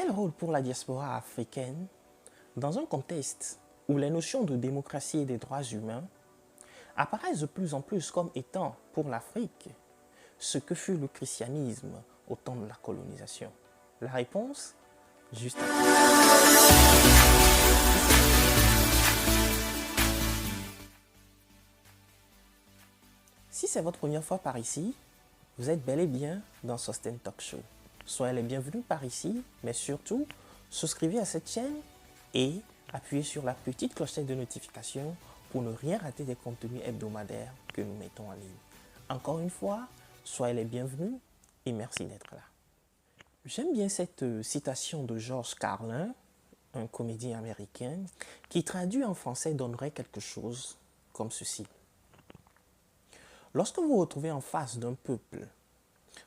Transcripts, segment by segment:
Quel rôle pour la diaspora africaine dans un contexte où les notions de démocratie et des droits humains apparaissent de plus en plus comme étant pour l'Afrique ce que fut le christianisme au temps de la colonisation? La réponse, juste après. Si c'est votre première fois par ici, vous êtes bel et bien dans Sosten Talk Show. Soyez les bienvenus par ici, mais surtout, souscrivez à cette chaîne et appuyez sur la petite clochette de notification pour ne rien rater des contenus hebdomadaires que nous mettons en ligne. Encore une fois, soyez les bienvenus et merci d'être là. J'aime bien cette citation de George Carlin, un comédien américain, qui traduit en français donnerait quelque chose comme ceci. Lorsque vous vous retrouvez en face d'un peuple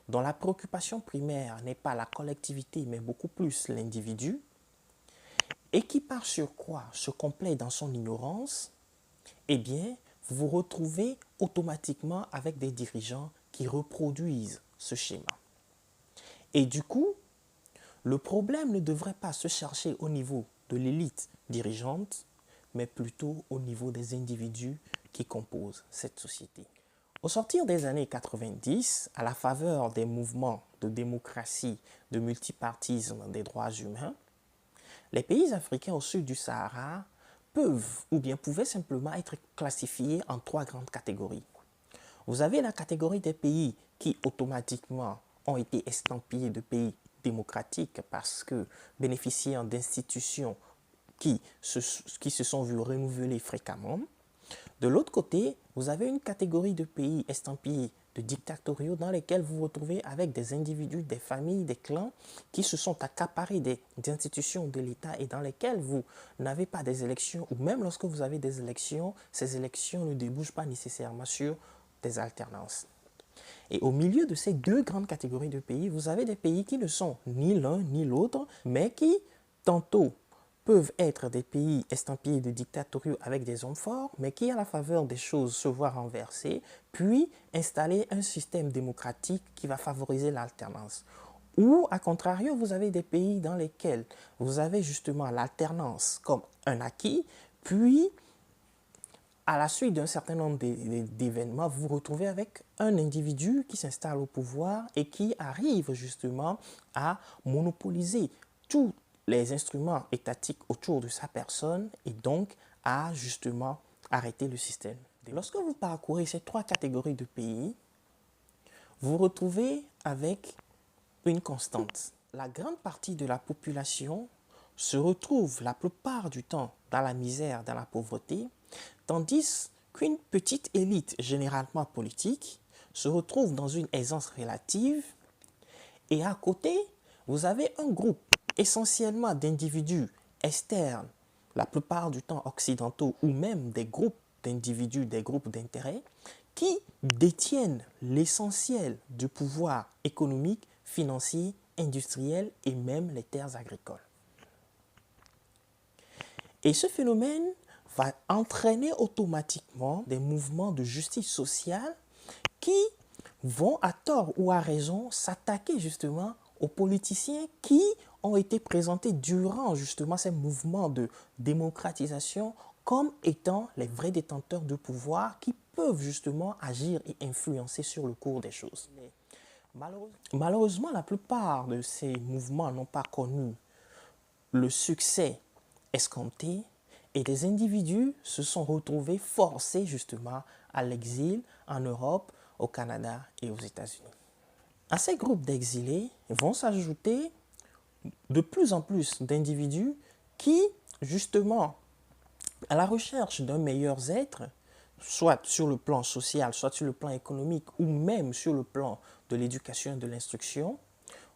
dont la préoccupation primaire n'est pas la collectivité mais beaucoup plus l'individu, et qui par surcroît se complaît dans son ignorance, eh bien, vous vous retrouvez automatiquement avec des dirigeants qui reproduisent ce schéma. Et du coup, le problème ne devrait pas se chercher au niveau de l'élite dirigeante, mais plutôt au niveau des individus qui composent cette société. Au sortir des années 90, à la faveur des mouvements de démocratie, de multipartisme des droits humains, les pays africains au sud du Sahara peuvent ou bien pouvaient simplement être classifiés en trois grandes catégories. Vous avez la catégorie des pays qui automatiquement ont été estampillés de pays démocratiques parce que bénéficiant d'institutions qui se sont vues renouvelées fréquemment. De l'autre côté, vous avez une catégorie de pays estampillés de dictatoriaux dans lesquels vous vous retrouvez avec des individus, des familles, des clans qui se sont accaparés des institutions de l'État et dans lesquels vous n'avez pas des élections ou même lorsque vous avez des élections, ces élections ne débouchent pas nécessairement sur des alternances. Et au milieu de ces deux grandes catégories de pays, vous avez des pays qui ne sont ni l'un ni l'autre, mais qui tantôt peuvent être des pays estampillés de dictatoriaux avec des hommes forts, mais qui, à la faveur des choses, se voient renverser, puis installer un système démocratique qui va favoriser l'alternance. Ou, à contrario, vous avez des pays dans lesquels vous avez justement l'alternance comme un acquis, puis, à la suite d'un certain nombre d'événements, vous vous retrouvez avec un individu qui s'installe au pouvoir et qui arrive justement à monopoliser tout les instruments étatiques autour de sa personne et donc à justement arrêter le système. Lorsque vous parcourez ces trois catégories de pays, vous vous retrouvez avec une constante. La grande partie de la population se retrouve la plupart du temps dans la misère, dans la pauvreté, tandis qu'une petite élite généralement politique se retrouve dans une aisance relative et à côté, vous avez un groupe essentiellement d'individus externes, la plupart du temps occidentaux ou même des groupes d'individus, des groupes d'intérêt, qui détiennent l'essentiel du pouvoir économique, financier, industriel et même les terres agricoles. Et ce phénomène va entraîner automatiquement des mouvements de justice sociale qui vont à tort ou à raison s'attaquer justement aux politiciens qui ont été présentés durant justement ces mouvements de démocratisation comme étant les vrais détenteurs de pouvoir qui peuvent justement agir et influencer sur le cours des choses. Malheureusement, la plupart de ces mouvements n'ont pas connu le succès escompté et des individus se sont retrouvés forcés justement à l'exil en Europe, au Canada et aux États-Unis. À ces groupes d'exilés vont s'ajouter de plus en plus d'individus qui, justement, à la recherche d'un meilleur être, soit sur le plan social, soit sur le plan économique ou même sur le plan de l'éducation et de l'instruction,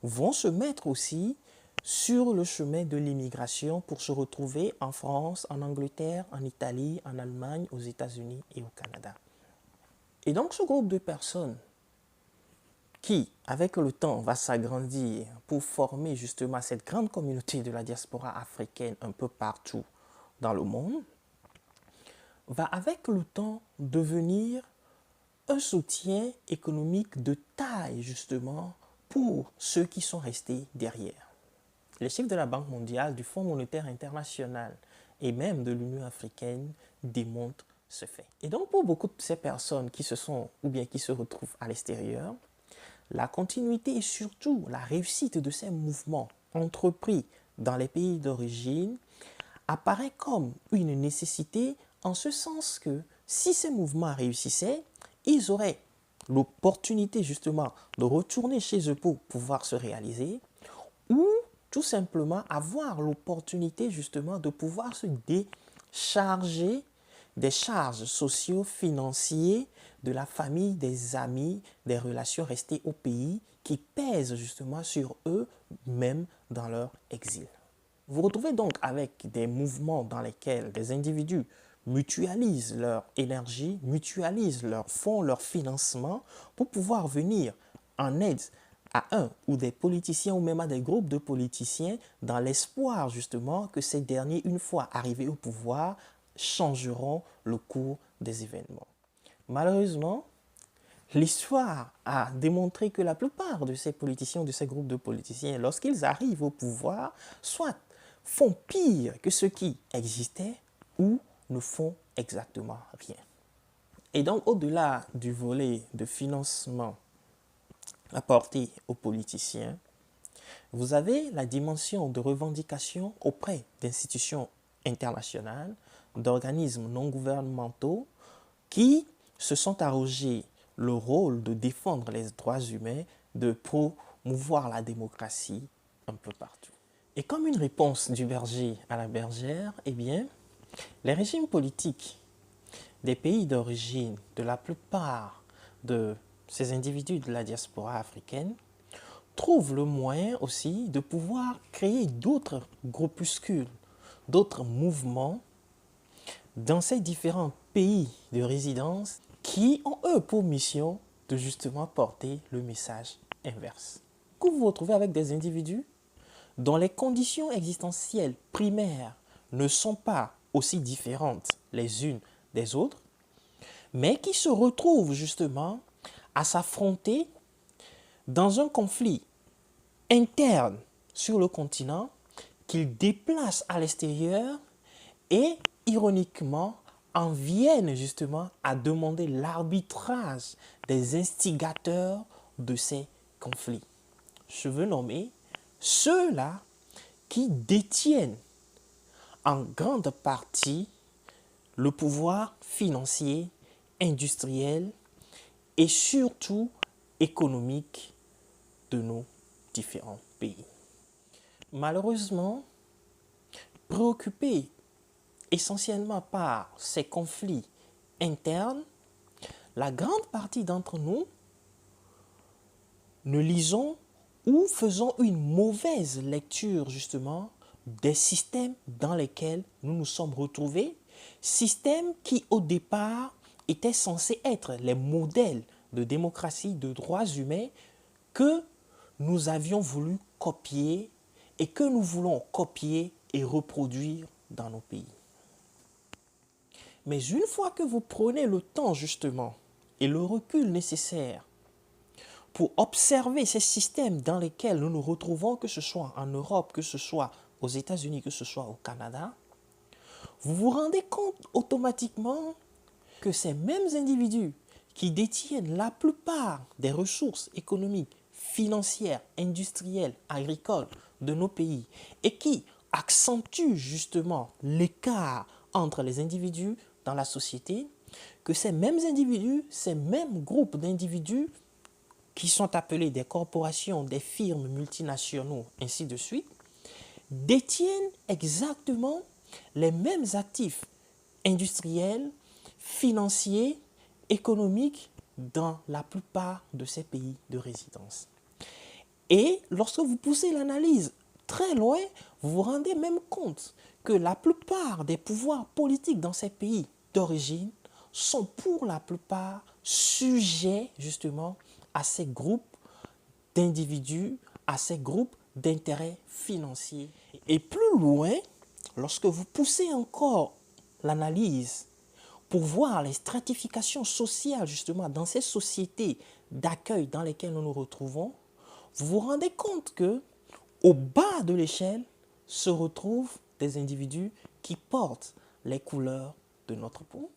vont se mettre aussi sur le chemin de l'immigration pour se retrouver en France, en Angleterre, en Italie, en Allemagne, aux États-Unis et au Canada. Et donc ce groupe de personnes qui, avec le temps, va s'agrandir pour former justement cette grande communauté de la diaspora africaine un peu partout dans le monde, va avec le temps devenir un soutien économique de taille justement pour ceux qui sont restés derrière. Les chiffres de la Banque mondiale, du Fonds monétaire international et même de l'Union africaine démontrent ce fait. Et donc pour beaucoup de ces personnes qui se sont ou bien qui se retrouvent à l'extérieur, la continuité et surtout la réussite de ces mouvements entrepris dans les pays d'origine apparaît comme une nécessité en ce sens que si ces mouvements réussissaient, ils auraient l'opportunité justement de retourner chez eux pour pouvoir se réaliser ou tout simplement avoir l'opportunité justement de pouvoir se décharger des charges socio-financières de la famille, des amis, des relations restées au pays qui pèsent justement sur eux, même dans leur exil. Vous vous retrouvez donc avec des mouvements dans lesquels des individus mutualisent leur énergie, mutualisent leurs fonds, leur financement pour pouvoir venir en aide à un ou des politiciens ou même à des groupes de politiciens dans l'espoir justement que ces derniers, une fois arrivés au pouvoir, changeront le cours des événements. Malheureusement, l'histoire a démontré que la plupart de ces politiciens ou de ces groupes de politiciens, lorsqu'ils arrivent au pouvoir, soit font pire que ceux qui existaient ou ne font exactement rien. Et donc, au-delà du volet de financement apporté aux politiciens, vous avez la dimension de revendication auprès d'institutions internationales, d'organismes non gouvernementaux qui se sont arrogés le rôle de défendre les droits humains, de promouvoir la démocratie un peu partout. Et comme une réponse du berger à la bergère, eh bien, les régimes politiques des pays d'origine de la plupart de ces individus de la diaspora africaine trouvent le moyen aussi de pouvoir créer d'autres groupuscules, d'autres mouvements dans ces différents pays de résidence qui ont eux pour mission de justement porter le message inverse. Que vous vous retrouvez avec des individus dont les conditions existentielles primaires ne sont pas aussi différentes les unes des autres, mais qui se retrouvent justement à s'affronter dans un conflit interne sur le continent qu'ils déplacent à l'extérieur et, ironiquement, en viennent justement à demander l'arbitrage des instigateurs de ces conflits. Je veux nommer ceux-là qui détiennent en grande partie le pouvoir financier, industriel et surtout économique de nos différents pays. Malheureusement, préoccupés essentiellement par ces conflits internes, la grande partie d'entre nous ne lisons ou faisons une mauvaise lecture justement des systèmes dans lesquels nous nous sommes retrouvés, systèmes qui au départ étaient censés être les modèles de démocratie, de droits humains que nous avions voulu copier et que nous voulons copier et reproduire dans nos pays. Mais une fois que vous prenez le temps justement et le recul nécessaire pour observer ces systèmes dans lesquels nous nous retrouvons, que ce soit en Europe, que ce soit aux États-Unis, que ce soit au Canada, vous vous rendez compte automatiquement que ces mêmes individus qui détiennent la plupart des ressources économiques, financières, industrielles, agricoles de nos pays et qui accentuent justement l'écart entre les individus dans la société, que ces mêmes individus, ces mêmes groupes d'individus qui sont appelés des corporations, des firmes multinationaux, ainsi de suite, détiennent exactement les mêmes actifs industriels, financiers, économiques dans la plupart de ces pays de résidence. Et lorsque vous poussez l'analyse très loin, vous vous rendez même compte que la plupart des pouvoirs politiques dans ces pays d'origine sont pour la plupart sujets justement à ces groupes d'individus, à ces groupes d'intérêts financiers. Et plus loin, lorsque vous poussez encore l'analyse pour voir les stratifications sociales justement dans ces sociétés d'accueil dans lesquelles nous nous retrouvons, vous vous rendez compte que Au bas de l'échelle se retrouvent des individus qui portent les couleurs de notre peau.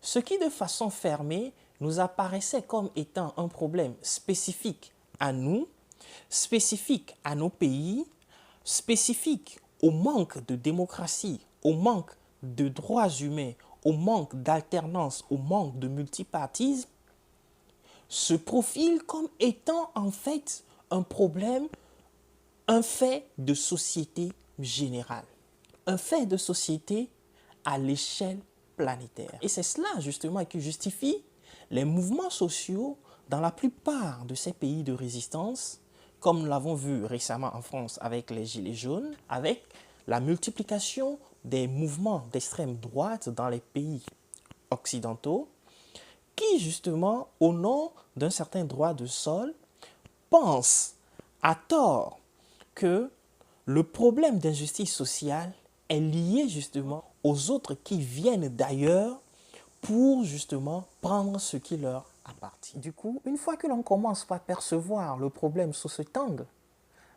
Ce qui, de façon fermée, nous apparaissait comme étant un problème spécifique à nous, spécifique à nos pays, spécifique au manque de démocratie, au manque de droits humains, au manque d'alternance, au manque de multipartisme, se profile comme étant en fait un problème, un fait de société générale, un fait de société à l'échelle planétaire. Et c'est cela justement qui justifie les mouvements sociaux dans la plupart de ces pays de résistance, comme nous l'avons vu récemment en France avec les Gilets jaunes, avec la multiplication des mouvements d'extrême droite dans les pays occidentaux, qui justement, au nom d'un certain droit de sol, pensent à tort que le problème d'injustice sociale est lié justement aux autres qui viennent d'ailleurs pour justement prendre ce qui leur appartient. Du coup, une fois que l'on commence par percevoir le problème sous cet angle,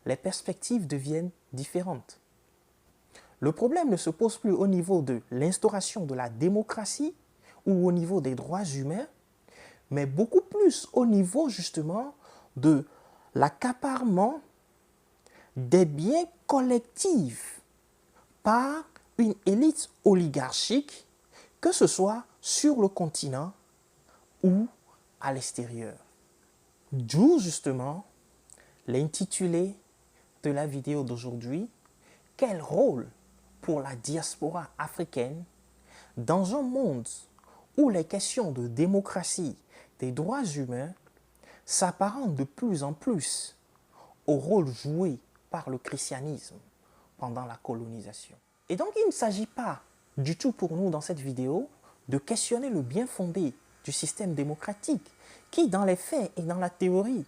les perspectives deviennent différentes. Le problème ne se pose plus au niveau de l'instauration de la démocratie ou au niveau des droits humains, mais beaucoup plus au niveau justement de l'accaparement des biens collectifs par une élite oligarchique, que ce soit sur le continent ou à l'extérieur. D'où justement l'intitulé de la vidéo d'aujourd'hui, quel rôle pour la diaspora africaine dans un monde où les questions de démocratie, des droits humains s'apparentent de plus en plus au rôle joué par le christianisme pendant la colonisation. Et donc il ne s'agit pas du tout pour nous dans cette vidéo de questionner le bien fondé du système démocratique qui dans les faits et dans la théorie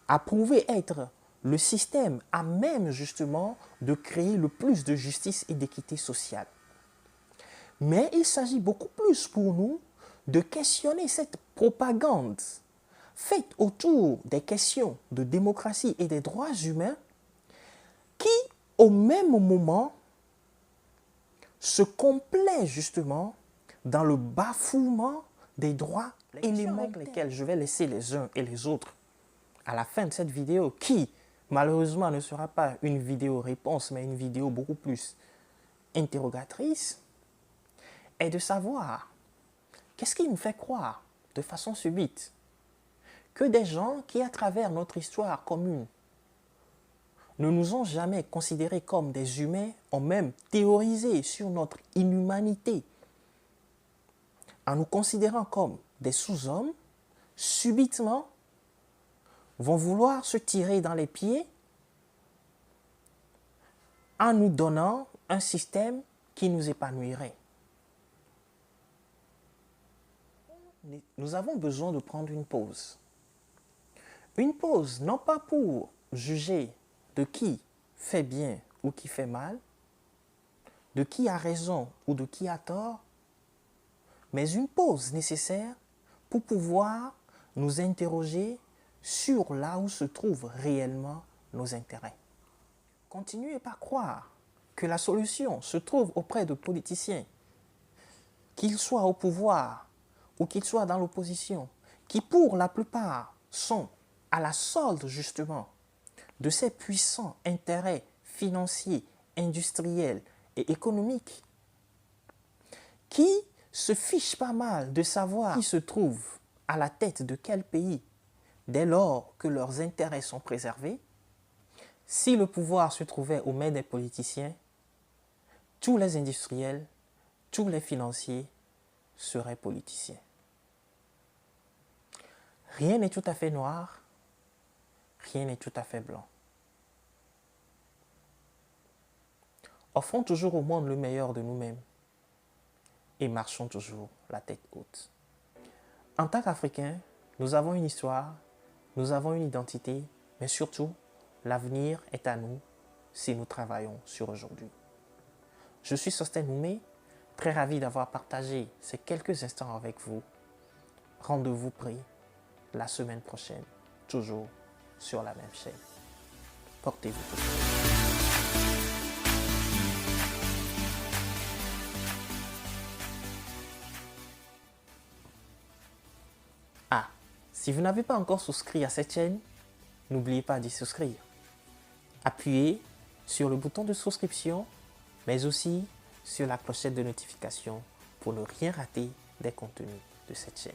a prouvé être le système à même justement de créer le plus de justice et d'équité sociale. Mais il s'agit beaucoup plus pour nous de questionner cette propagande faite autour des questions de démocratie et des droits humains qui, au même moment, se complaît justement dans le bafouement des droits, éléments avec lesquels je vais laisser les uns et les autres à la fin de cette vidéo, qui malheureusement ne sera pas une vidéo réponse, mais une vidéo beaucoup plus interrogatrice, est de savoir qu'est-ce qui nous fait croire de façon subite que des gens qui, à travers notre histoire commune, ne nous ont jamais considérés comme des humains, ont même théorisé sur notre inhumanité, en nous considérant comme des sous-hommes, subitement vont vouloir se tirer dans les pieds en nous donnant un système qui nous épanouirait. Nous avons besoin de prendre une pause. Une pause, non pas pour juger de qui fait bien ou qui fait mal, de qui a raison ou de qui a tort, mais une pause nécessaire pour pouvoir nous interroger sur là où se trouvent réellement nos intérêts. Continuez par croire que la solution se trouve auprès de politiciens, qu'ils soient au pouvoir ou qu'ils soient dans l'opposition, qui pour la plupart sont à la solde justement de ces puissants intérêts financiers, industriels et économiques, qui se fichent pas mal de savoir qui se trouve à la tête de quel pays dès lors que leurs intérêts sont préservés. Si le pouvoir se trouvait aux mains des politiciens, tous les industriels, tous les financiers seraient politiciens. Rien n'est tout à fait noir, rien n'est tout à fait blanc. Offrons toujours au monde le meilleur de nous-mêmes et marchons toujours la tête haute. En tant qu'Africains, nous avons une histoire, nous avons une identité, mais surtout, l'avenir est à nous si nous travaillons sur aujourd'hui. Je suis Sostène Oumé, très ravi d'avoir partagé ces quelques instants avec vous. Rendez-vous pris la semaine prochaine, toujours sur la même chaîne. Portez-vous. Ah, si vous n'avez pas encore souscrit à cette chaîne, n'oubliez pas d'y souscrire. Appuyez sur le bouton de souscription, mais aussi sur la clochette de notification pour ne rien rater des contenus de cette chaîne.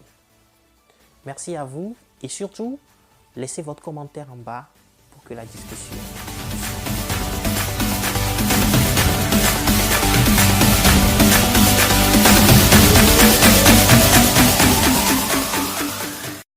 Merci à vous et surtout, laissez votre commentaire en bas pour que la discussion